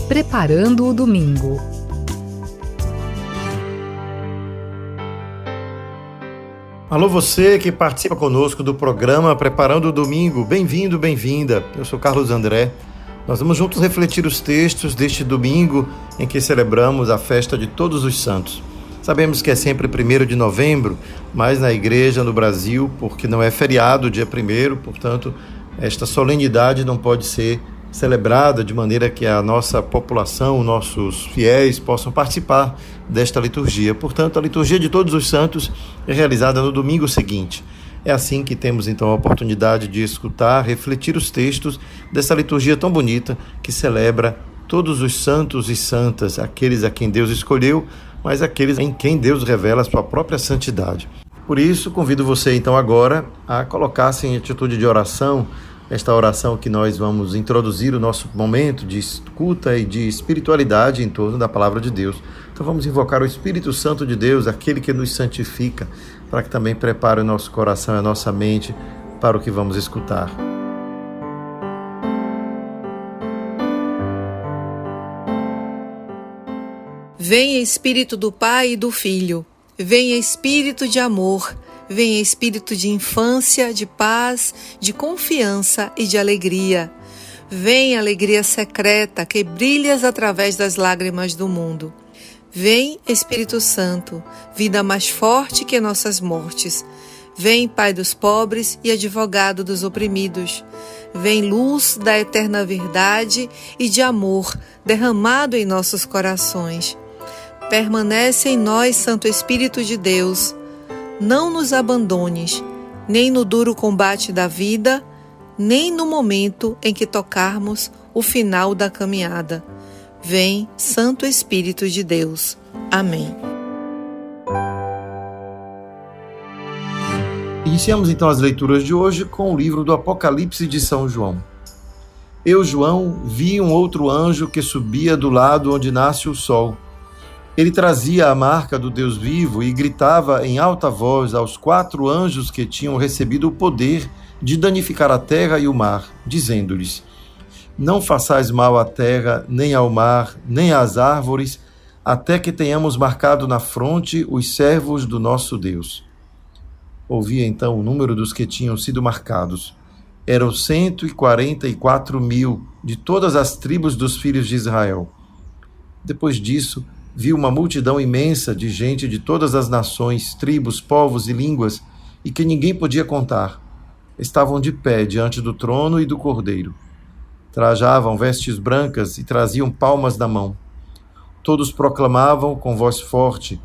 Preparando o Domingo. Alô, você que participa conosco do programa Preparando o Domingo, bem-vindo, bem-vinda. Eu sou Carlos André. Nós vamos juntos refletir os textos deste domingo em que celebramos a festa de Todos os Santos. Sabemos que é sempre 1º de novembro, mas na igreja no Brasil, porque não é feriado dia 1º, portanto, esta solenidade não pode ser celebrada de maneira que a nossa população, nossos fiéis possam participar desta liturgia. Portanto, a liturgia de Todos os Santos é realizada no domingo seguinte. É assim que temos então a oportunidade de escutar, refletir os textos dessa liturgia tão bonita que celebra todos os santos e santas, aqueles a quem Deus escolheu, mas aqueles em quem Deus revela a sua própria santidade. Por isso, convido você então agora a colocar-se em atitude de oração, esta oração que nós vamos introduzir o nosso momento de escuta e de espiritualidade em torno da Palavra de Deus. Então vamos invocar o Espírito Santo de Deus, aquele que nos santifica, para que também prepare o nosso coração e a nossa mente para o que vamos escutar. Venha Espírito do Pai e do Filho, venha Espírito de amor, venha Espírito de infância, de paz, de confiança e de alegria. Vem alegria secreta que brilhas através das lágrimas do mundo. Vem Espírito Santo, vida mais forte que nossas mortes. Vem Pai dos pobres e advogado dos oprimidos. Vem luz da eterna verdade e de amor derramado em nossos corações. Permanece em nós, Santo Espírito de Deus. Não nos abandones, nem no duro combate da vida, nem no momento em que tocarmos o final da caminhada. Vem, Santo Espírito de Deus. Amém. Iniciamos então as leituras de hoje com o livro do Apocalipse de São João. Eu, João, vi um outro anjo que subia do lado onde nasce o sol. Ele trazia a marca do Deus vivo e gritava em alta voz aos 4 anjos que tinham recebido o poder de danificar a terra e o mar, dizendo-lhes: Não façais mal à terra, nem ao mar, nem às árvores, até que tenhamos marcado na fronte os servos do nosso Deus. Ouvi então o número dos que tinham sido marcados. Eram 144.000 de todas as tribos dos filhos de Israel. Depois disso, vi uma multidão imensa de gente de todas as nações, tribos, povos e línguas, e que ninguém podia contar. Estavam de pé diante do trono e do Cordeiro. Trajavam vestes brancas e traziam palmas na mão. Todos proclamavam com voz forte: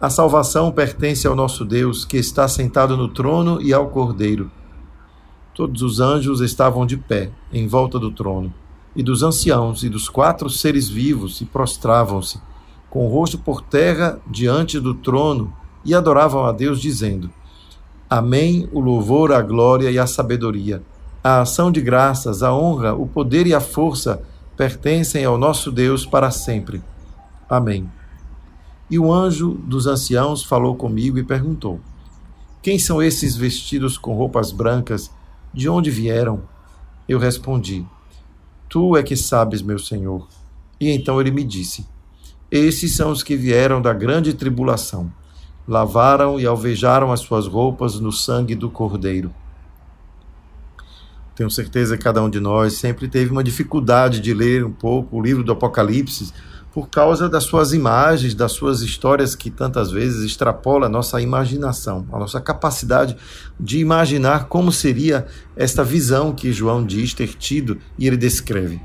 A salvação pertence ao nosso Deus, que está sentado no trono, e ao Cordeiro. Todos os anjos estavam de pé, em volta do trono, e dos anciãos e dos 4 seres vivos, e prostravam-se, com o rosto por terra diante do trono, e adoravam a Deus, dizendo: Amém, o louvor, a glória e a sabedoria, a ação de graças, a honra, o poder e a força pertencem ao nosso Deus para sempre. Amém. E o anjo dos anciãos falou comigo e perguntou: Quem são esses vestidos com roupas brancas? De onde vieram? Eu respondi: Tu é que sabes, meu Senhor. E então ele me disse: Esses são os que vieram da grande tribulação. Lavaram e alvejaram as suas roupas no sangue do Cordeiro. Tenho certeza que cada um de nós sempre teve uma dificuldade de ler um pouco o livro do Apocalipse por causa das suas imagens, das suas histórias que tantas vezes extrapolam a nossa imaginação, a nossa capacidade de imaginar como seria esta visão que João diz ter tido e ele descreve.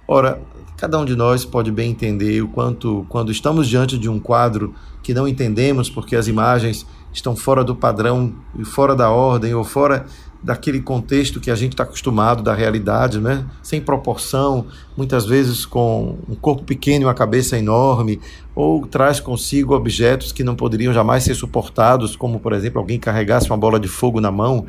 Ora, cada um de nós pode bem entender o quanto, quando estamos diante de um quadro que não entendemos porque as imagens estão fora do padrão, fora da ordem ou fora daquele contexto que a gente está acostumado, da realidade, né? Sem proporção, muitas vezes com um corpo pequeno e uma cabeça enorme, ou traz consigo objetos que não poderiam jamais ser suportados, como, por exemplo, alguém carregasse uma bola de fogo na mão.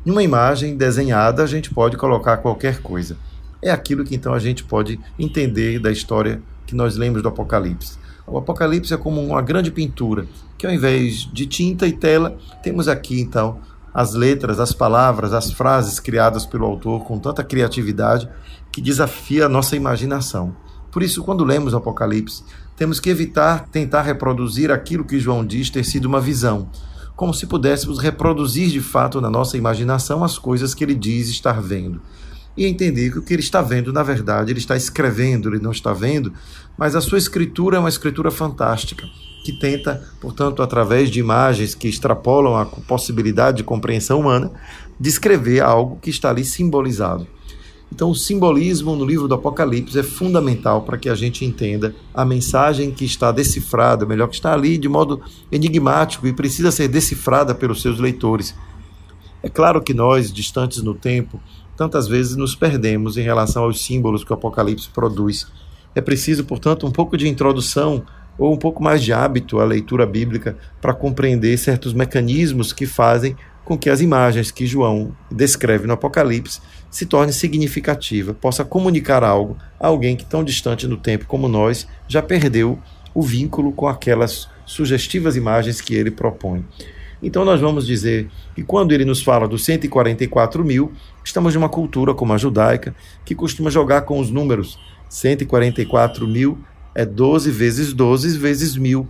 Numa imagem desenhada, a gente pode colocar qualquer coisa. É aquilo que então a gente pode entender da história que nós lemos do Apocalipse. O Apocalipse é como uma grande pintura, que ao invés de tinta e tela, temos aqui então as letras, as palavras, as frases criadas pelo autor com tanta criatividade que desafia a nossa imaginação. Por isso, quando lemos o Apocalipse, temos que evitar tentar reproduzir aquilo que João diz ter sido uma visão, como se pudéssemos reproduzir de fato na nossa imaginação as coisas que ele diz estar vendo. E entender que o que ele está vendo, na verdade, ele está escrevendo, ele não está vendo, mas a sua escritura é uma escritura fantástica, que tenta, portanto, através de imagens que extrapolam a possibilidade de compreensão humana, descrever algo que está ali simbolizado. Então, o simbolismo no livro do Apocalipse é fundamental para que a gente entenda a mensagem que está decifrada, melhor, que está ali de modo enigmático e precisa ser decifrada pelos seus leitores. É claro que nós, distantes no tempo, tantas vezes nos perdemos em relação aos símbolos que o Apocalipse produz. É preciso, portanto, um pouco de introdução ou um pouco mais de hábito à leitura bíblica para compreender certos mecanismos que fazem com que as imagens que João descreve no Apocalipse se tornem significativas, possa comunicar algo a alguém que tão distante no tempo como nós já perdeu o vínculo com aquelas sugestivas imagens que ele propõe. Então nós vamos dizer que quando ele nos fala dos 144 mil, estamos numa cultura como a judaica, que costuma jogar com os números. 144 mil é 12 vezes 12 vezes 1000,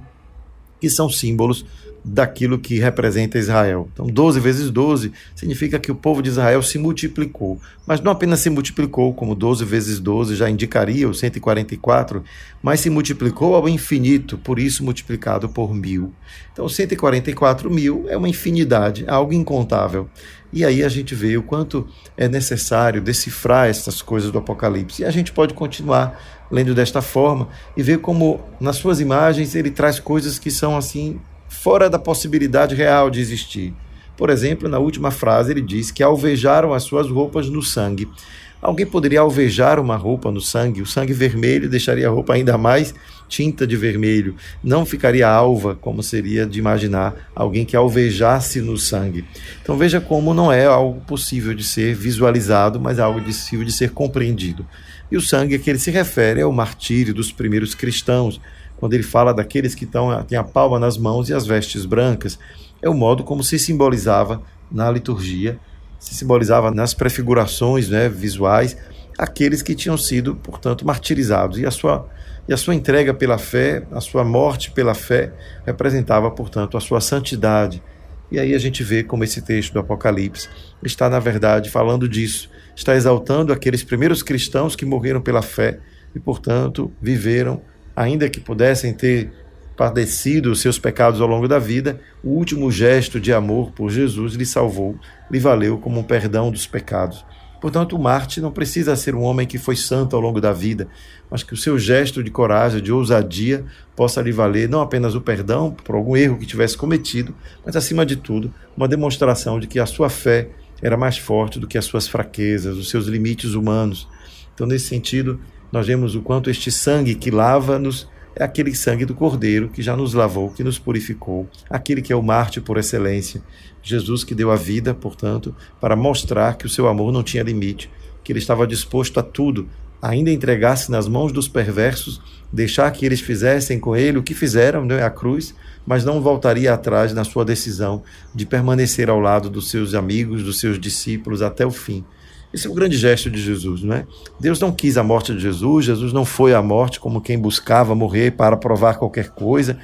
que são símbolos daquilo que representa Israel. Então 12 vezes 12 significa que o povo de Israel se multiplicou, mas não apenas se multiplicou, como 12 vezes 12 já indicaria o 144, mas se multiplicou ao infinito, por isso multiplicado por 1000. Então 144 mil é uma infinidade, algo incontável. E aí a gente vê o quanto é necessário decifrar essas coisas do Apocalipse. E a gente pode continuar lendo desta forma e ver como nas suas imagens ele traz coisas que são assim fora da possibilidade real de existir. Por exemplo, na última frase ele diz que alvejaram as suas roupas no sangue. Alguém poderia alvejar uma roupa no sangue? O sangue vermelho deixaria a roupa ainda mais tinta de vermelho. Não ficaria alva, como seria de imaginar alguém que alvejasse no sangue. Então veja como não é algo possível de ser visualizado, mas algo possível de ser compreendido. E o sangue a que ele se refere é o martírio dos primeiros cristãos, quando ele fala daqueles que têm a palma nas mãos e as vestes brancas. É o modo como se simbolizava na liturgia, se simbolizava nas prefigurações, visuais, aqueles que tinham sido, portanto, martirizados. E a sua entrega pela fé, a sua morte pela fé, representava, portanto, a sua santidade. E aí a gente vê como esse texto do Apocalipse está, na verdade, falando disso. Está exaltando aqueles primeiros cristãos que morreram pela fé e, portanto, viveram, ainda que pudessem ter padecido os seus pecados ao longo da vida, o último gesto de amor por Jesus lhe salvou, lhe valeu como um perdão dos pecados. Portanto, o mártir não precisa ser um homem que foi santo ao longo da vida, mas que o seu gesto de coragem, de ousadia, possa lhe valer não apenas o perdão por algum erro que tivesse cometido, mas, acima de tudo, uma demonstração de que a sua fé era mais forte do que as suas fraquezas, os seus limites humanos. Então, nesse sentido, nós vemos o quanto este sangue que lava-nos é aquele sangue do Cordeiro que já nos lavou, que nos purificou, aquele que é o mártir por excelência. Jesus que deu a vida, portanto, para mostrar que o seu amor não tinha limite, que ele estava disposto a tudo, ainda entregar-se nas mãos dos perversos, deixar que eles fizessem com ele o que fizeram, a cruz, mas não voltaria atrás na sua decisão de permanecer ao lado dos seus amigos, dos seus discípulos até o fim. Esse é o grande gesto de Jesus, não é? Deus não quis a morte de Jesus, Jesus não foi à morte como quem buscava morrer para provar qualquer coisa.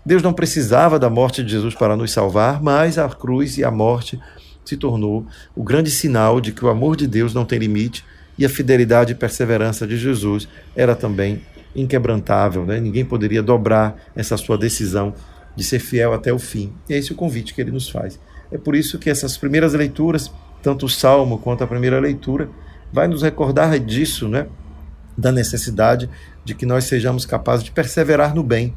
Deus não precisava da morte de Jesus para nos salvar, mas a cruz e a morte se tornou o grande sinal de que o amor de Deus não tem limite e a fidelidade e perseverança de Jesus era também inquebrantável, né? Ninguém poderia dobrar essa sua decisão de ser fiel até o fim. E é esse o convite que ele nos faz. É por isso que essas primeiras leituras, tanto o Salmo quanto a primeira leitura, vai nos recordar disso, né? Da necessidade de que nós sejamos capazes de perseverar no bem.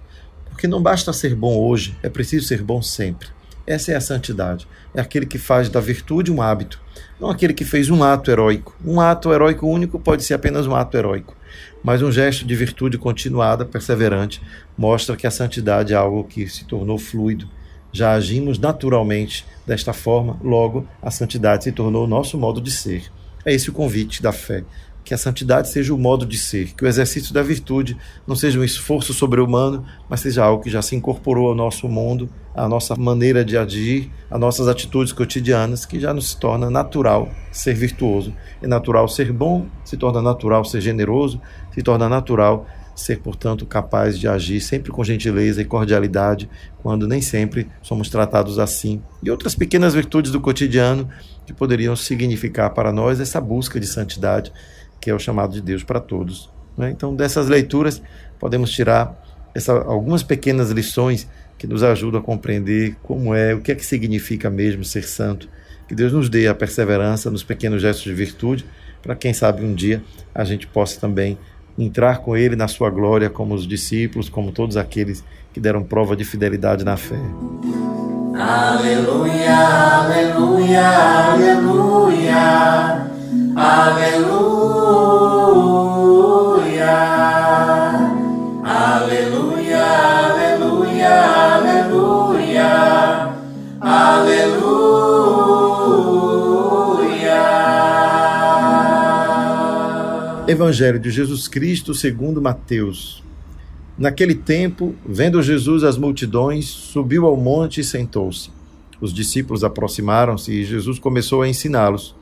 Porque não basta ser bom hoje, é preciso ser bom sempre. Essa é a santidade. É aquele que faz da virtude um hábito, não aquele que fez um ato heróico. Um ato heróico único pode ser apenas um ato heróico, mas um gesto de virtude continuada, perseverante, mostra que a santidade é algo que se tornou fluido. Já agimos naturalmente desta forma, logo a santidade se tornou o nosso modo de ser. É esse o convite da fé, que a santidade seja o modo de ser, que o exercício da virtude não seja um esforço sobre-humano, mas seja algo que já se incorporou ao nosso mundo, à nossa maneira de agir, às nossas atitudes cotidianas, que já nos torna natural ser virtuoso. É natural ser bom, se torna natural ser generoso, se torna natural ser, portanto, capaz de agir sempre com gentileza e cordialidade, quando nem sempre somos tratados assim. E outras pequenas virtudes do cotidiano que poderiam significar para nós essa busca de santidade, que é o chamado de Deus para todos. Então, dessas leituras, podemos tirar algumas pequenas lições que nos ajudam a compreender o que é que significa mesmo ser santo. Que Deus nos dê a perseverança nos pequenos gestos de virtude, para quem sabe um dia a gente possa também entrar com Ele na sua glória, como os discípulos, como todos aqueles que deram prova de fidelidade na fé. Aleluia, aleluia, aleluia, aleluia, aleluia, aleluia, aleluia, aleluia. Evangelho de Jesus Cristo segundo Mateus. Naquele tempo, vendo Jesus as multidões, subiu ao monte e sentou-se. Os discípulos aproximaram-se e Jesus começou a ensiná-los.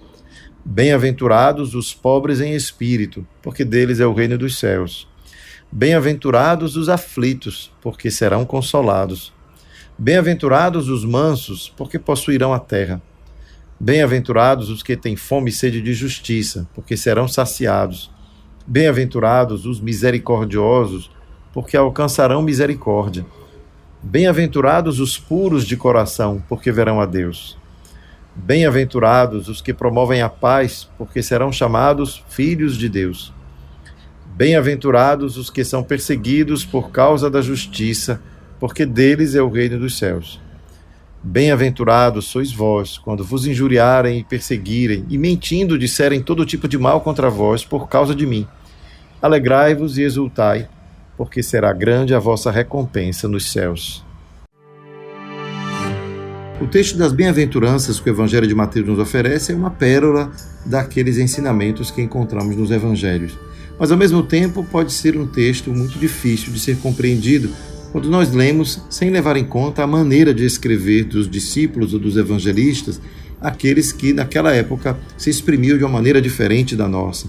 Bem-aventurados os pobres em espírito, porque deles é o reino dos céus. Bem-aventurados os aflitos, porque serão consolados. Bem-aventurados os mansos, porque possuirão a terra. Bem-aventurados os que têm fome e sede de justiça, porque serão saciados. Bem-aventurados os misericordiosos, porque alcançarão misericórdia. Bem-aventurados os puros de coração, porque verão a Deus. Bem-aventurados os que promovem a paz, porque serão chamados filhos de Deus. Bem-aventurados os que são perseguidos por causa da justiça, porque deles é o reino dos céus. Bem-aventurados sois vós, quando vos injuriarem e perseguirem, e mentindo disserem todo tipo de mal contra vós por causa de mim. Alegrai-vos e exultai, porque será grande a vossa recompensa nos céus. O texto das bem-aventuranças que o Evangelho de Mateus nos oferece é uma pérola daqueles ensinamentos que encontramos nos Evangelhos. Mas, ao mesmo tempo, pode ser um texto muito difícil de ser compreendido quando nós lemos sem levar em conta a maneira de escrever dos discípulos ou dos evangelistas, aqueles que naquela época se exprimiam de uma maneira diferente da nossa.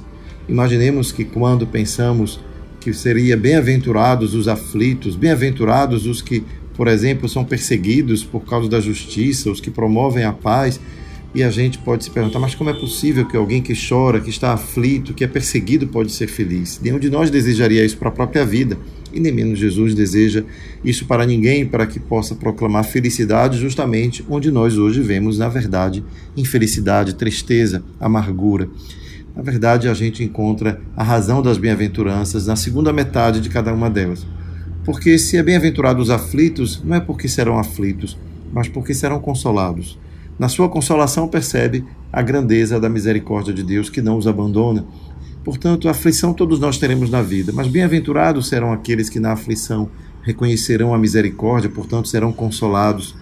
Imaginemos que quando pensamos que seria bem-aventurados os aflitos, bem-aventurados os que, por exemplo, são perseguidos por causa da justiça, os que promovem a paz, e a gente pode se perguntar, mas como é possível que alguém que chora, que está aflito, que é perseguido pode ser feliz? Nenhum de nós desejaria isso para a própria vida, e nem menos Jesus deseja isso para ninguém, para que possa proclamar felicidade justamente onde nós hoje vemos, na verdade, infelicidade, tristeza, amargura. Na verdade, a gente encontra a razão das bem-aventuranças na segunda metade de cada uma delas. Porque se é bem-aventurado os aflitos, não é porque serão aflitos, mas porque serão consolados. Na sua consolação percebe a grandeza da misericórdia de Deus que não os abandona. Portanto, a aflição todos nós teremos na vida, mas bem-aventurados serão aqueles que na aflição reconhecerão a misericórdia, portanto serão consolados.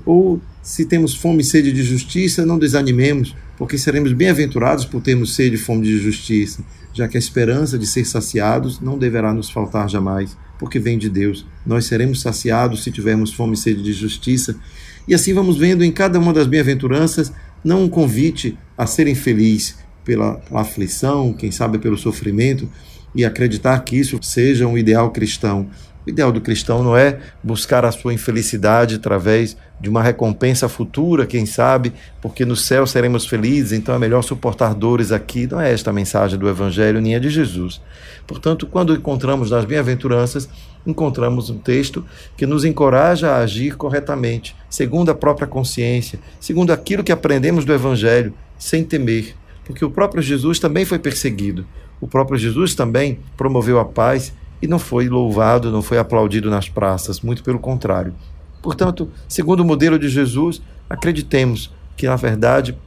Ou, se temos fome e sede de justiça, não desanimemos, porque seremos bem-aventurados por termos sede e fome de justiça, já que a esperança de ser saciados não deverá nos faltar jamais, porque vem de Deus. Nós seremos saciados se tivermos fome e sede de justiça. E assim vamos vendo em cada uma das bem-aventuranças não um convite a ser infeliz pela aflição, quem sabe pelo sofrimento, e acreditar que isso seja um ideal cristão. O ideal do cristão não é buscar a sua infelicidade através de uma recompensa futura, quem sabe, porque no céu seremos felizes, então é melhor suportar dores aqui. Não é esta a mensagem do Evangelho, nem a de Jesus. Portanto, quando encontramos nas bem-aventuranças, encontramos um texto que nos encoraja a agir corretamente, segundo a própria consciência, segundo aquilo que aprendemos do Evangelho, sem temer, porque o próprio Jesus também foi perseguido, o próprio Jesus também promoveu a paz e não foi louvado, não foi aplaudido nas praças, muito pelo contrário. Portanto, segundo o modelo de Jesus, acreditemos que, na verdade,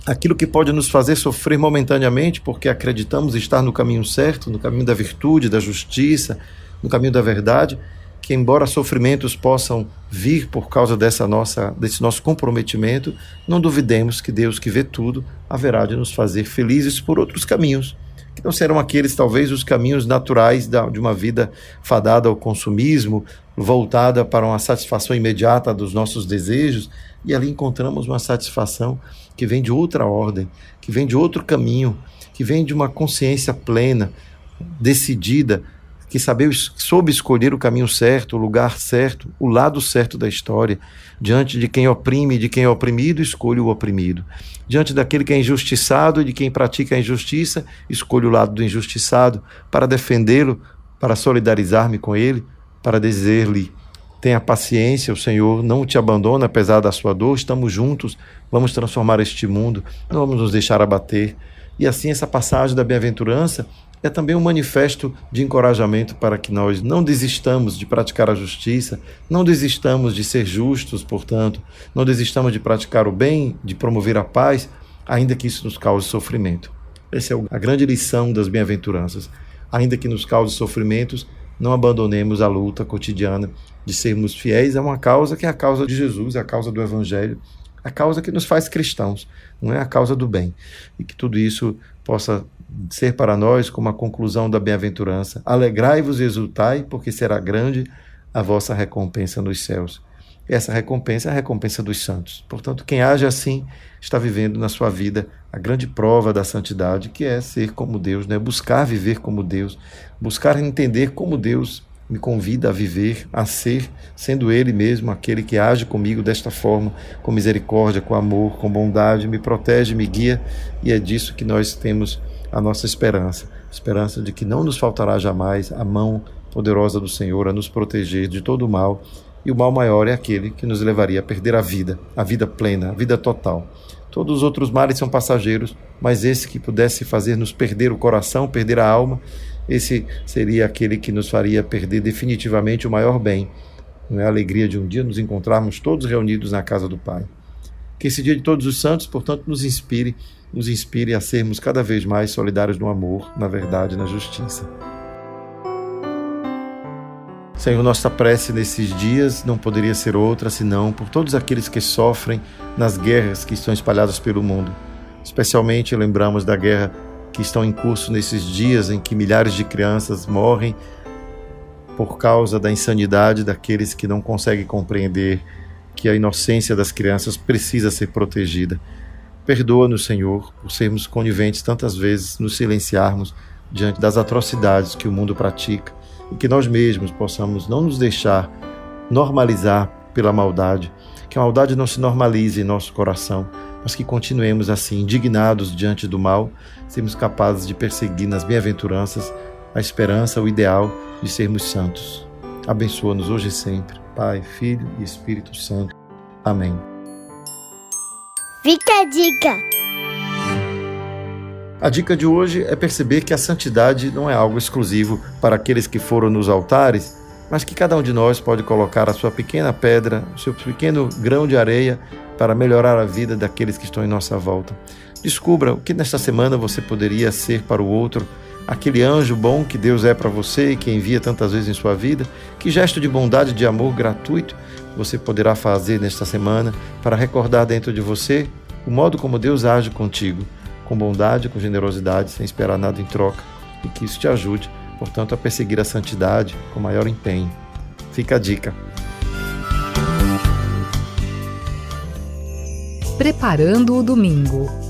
aquilo que pode nos fazer sofrer momentaneamente, porque acreditamos estar no caminho certo, no caminho da virtude, da justiça, no caminho da verdade, que embora sofrimentos possam vir por causa desse nosso comprometimento, não duvidemos que Deus, que vê tudo, haverá de nos fazer felizes por outros caminhos, que não serão aqueles, talvez, os caminhos naturais de uma vida fadada ao consumismo, voltada para uma satisfação imediata dos nossos desejos, e ali encontramos uma satisfação que vem de outra ordem, que vem de outro caminho, que vem de uma consciência plena, decidida, que soube escolher o caminho certo, o lugar certo, o lado certo da história. Diante de quem oprime e de quem é oprimido, escolho o oprimido. Diante daquele que é injustiçado e de quem pratica a injustiça, escolho o lado do injustiçado para defendê-lo, para solidarizar-me com ele, para dizer-lhe: tenha paciência, o Senhor não te abandona apesar da sua dor, estamos juntos, vamos transformar este mundo, não vamos nos deixar abater. E assim essa passagem da bem-aventurança é também um manifesto de encorajamento para que nós não desistamos de praticar a justiça, não desistamos de ser justos, portanto, não desistamos de praticar o bem, de promover a paz, ainda que isso nos cause sofrimento. Essa é a grande lição das bem-aventuranças. Ainda que nos cause sofrimentos, não abandonemos a luta cotidiana de sermos fiéis a uma causa que é a causa de Jesus, é a causa do Evangelho, a causa que nos faz cristãos, não é a causa do bem. E que tudo isso possa ser para nós como a conclusão da bem-aventurança. Alegrai-vos e exultai, porque será grande a vossa recompensa nos céus. Essa recompensa é a recompensa dos santos. Portanto, quem age assim está vivendo na sua vida a grande prova da santidade, que é ser como Deus, né? Buscar viver como Deus, buscar entender como Deus me convida a viver, a ser, sendo Ele mesmo aquele que age comigo desta forma, com misericórdia, com amor, com bondade, me protege, me guia, e é disso que nós temos a nossa esperança de que não nos faltará jamais a mão poderosa do Senhor a nos proteger de todo o mal, e o mal maior é aquele que nos levaria a perder a vida plena, a vida total. Todos os outros males são passageiros, mas esse que pudesse fazer-nos perder o coração, perder a alma, esse seria aquele que nos faria perder definitivamente o maior bem, não é a alegria de um dia nos encontrarmos todos reunidos na casa do Pai. Que esse dia de Todos os Santos, portanto, nos inspire a sermos cada vez mais solidários no amor, na verdade e na justiça. Senhor, nossa prece nesses dias não poderia ser outra senão por todos aqueles que sofrem nas guerras que estão espalhadas pelo mundo. Especialmente lembramos da guerra que estão em curso nesses dias em que milhares de crianças morrem por causa da insanidade daqueles que não conseguem compreender que a inocência das crianças precisa ser protegida. Perdoa-nos, Senhor, por sermos coniventes tantas vezes, nos silenciarmos diante das atrocidades que o mundo pratica e que nós mesmos possamos não nos deixar normalizar pela maldade, que a maldade não se normalize em nosso coração, mas que continuemos assim, indignados diante do mal, sermos capazes de perseguir nas bem-aventuranças a esperança, o ideal de sermos santos. Abençoa-nos hoje e sempre, Pai, Filho e Espírito Santo. Amém. Fica a dica! A dica de hoje é perceber que a santidade não é algo exclusivo para aqueles que foram nos altares, mas que cada um de nós pode colocar a sua pequena pedra, o seu pequeno grão de areia para melhorar a vida daqueles que estão em nossa volta. Descubra o que nesta semana você poderia ser para o outro, aquele anjo bom que Deus é para você e que envia tantas vezes em sua vida. Que gesto de bondade e de amor gratuito você poderá fazer nesta semana para recordar dentro de você o modo como Deus age contigo, com bondade, com generosidade, sem esperar nada em troca, e que isso te ajude, portanto, a perseguir a santidade com maior empenho. Fica a dica. Preparando o domingo.